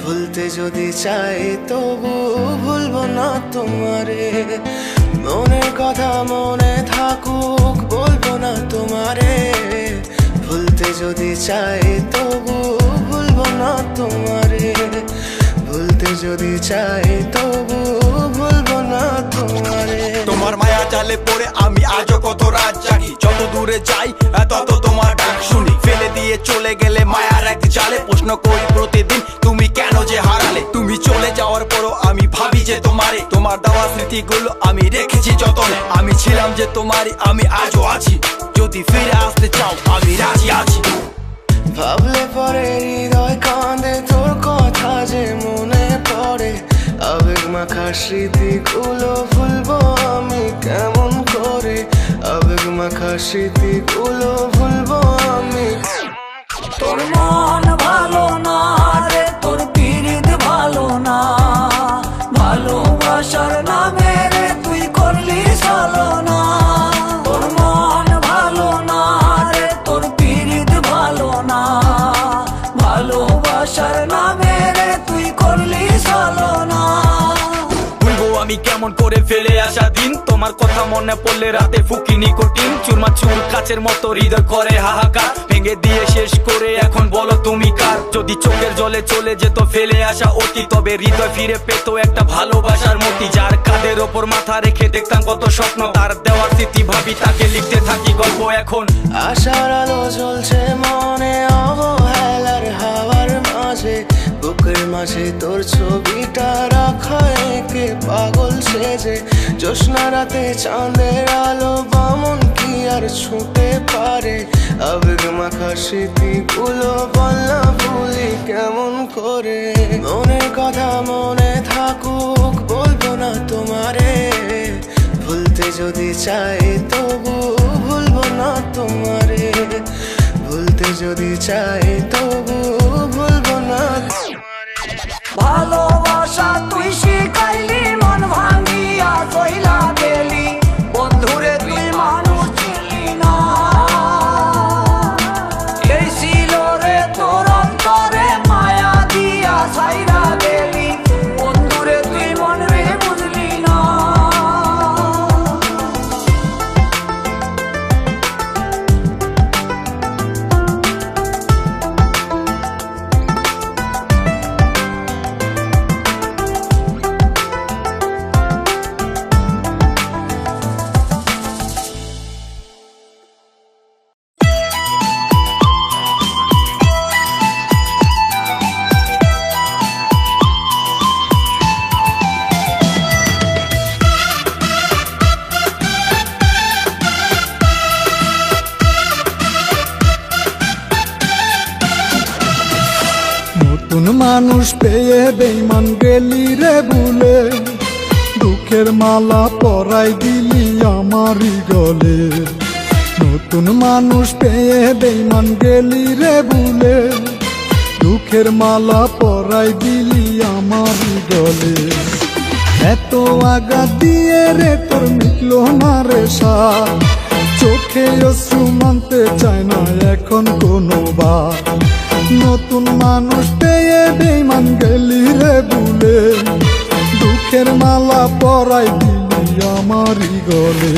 ভুলতে যদি চাই তবু ভুলবো না তোমারে। মনের কথা মনে থাকুক বলবো না তোমারে। ভুলতে যদি চাই তবু ভুলবো না তোমারে। ভুলতে যদি চাই তবু ভুলবো না তোমারে। তোমার মায়া জালে পড়ে আমি আজও কত রাত জাগি, যত দূরে যাই তত তোমার ডাক শুনি। ফেলে দিয়ে চলে গেলে মায়ার এক জালে প্রশ্ন করি প্রতিদিন তুমি কেন যে হারালে। তুমি চলে যাওয়ার পরও আমি ভাবি যে তোমারে, তোমার দেওয়া স্মৃতিগুলো আমি রেখেছি যতনে। আমি ছিলাম যে তোমারই, আমি আজও আছি, যদি ফিরে আসতে চাও আমি রাজি আছি। ভাবলে পরে হৃদয় কাঁদে, তোর কথা যে মনে পড়ে। আবেগ মাখা স্মৃতিগুলো ভুলবো আমি কেমন করে। আবেগ মাখা স্মৃতিগুলো ভুলবো আমি। তোর মন ভালো না রে, তোর পীড়িত ভালো না। ভালোবাসার নামে রে তুই করলি ছলনা। তোর মন ভালো না রে, তোর পীড়িত ভালো না। ভালোবাসার নামে রে তুই করলি ছলনা। আমি কেমন করে ফেলে আসা দিন, তোমার কথা মনে পড়লে রাতে ফুকি নিকোটিন। চুরমা চুর কাচের মতো হৃদয় করে হাহাকার, ভেঙে দিয়ে শেষ করে এখন বলো তুমি কার। যদি চোখের জলে চলে যেত ফেলে আসা অতি, তবে হৃদয় ফিরে পেত একটা ভালোবাসার মতি। যার কাঁধের ওপর মাথা রেখে দেখতাম কত স্বপ্ন, তার দেওয়ার স্মৃতি ভাবি তাকে লিখতে থাকি গল্প এখন। আশার আলো জ্বলছে মনে অবহেলার হাওয়ার মাঝে। বুকের মাঝে তোর ছবিটা রাখা একে পাগল সেজে। জ্যোৎস্না রাতে চাঁদের আলো বামন কি আর ছুঁতে পারে। আবেগ মাখা স্মৃতিগুলো বলনা ভুলি কেমন করে। মনের কথা মনে থাকুক বলবো না তোমারে। ভুলতে যদি চাই তবু ভুলবো না তোমারে। ভুলতে যদি চাই তবু ভুলবো না তোমারে। ভালোবাসা তুই শিখাইলি, মন ভাঙিয়া চইলা গেলি। বন্ধুরে তুই মানুষ ছিলি না, এই ছিল রে তোর অন্তরে মায়া দিয়া ছাইরা গেলি। বন্ধুরে তুই মন রে বুঝলি না। নতুন মানুষ পেয়ে বেঈমান গেলি রে ভুলে। দুঃখের মালা পরাই দিলি আমারই গলে। নতুন মানুষ পেয়ে বেঈমান গেলি রে ভুলে। দুঃখের মালা পরাই দিলি আমারই গলে। এত আঘাত দিয়ে রে তোর মিটলো না রে সার। চোখে অশ্রু মানতে চায় না এখন কোনো বার। নতুন মানুষ পেয়ে বেঈমান গেলি রে ভুলে। দুঃখের মালা পরাই দিলি আমারই গলে।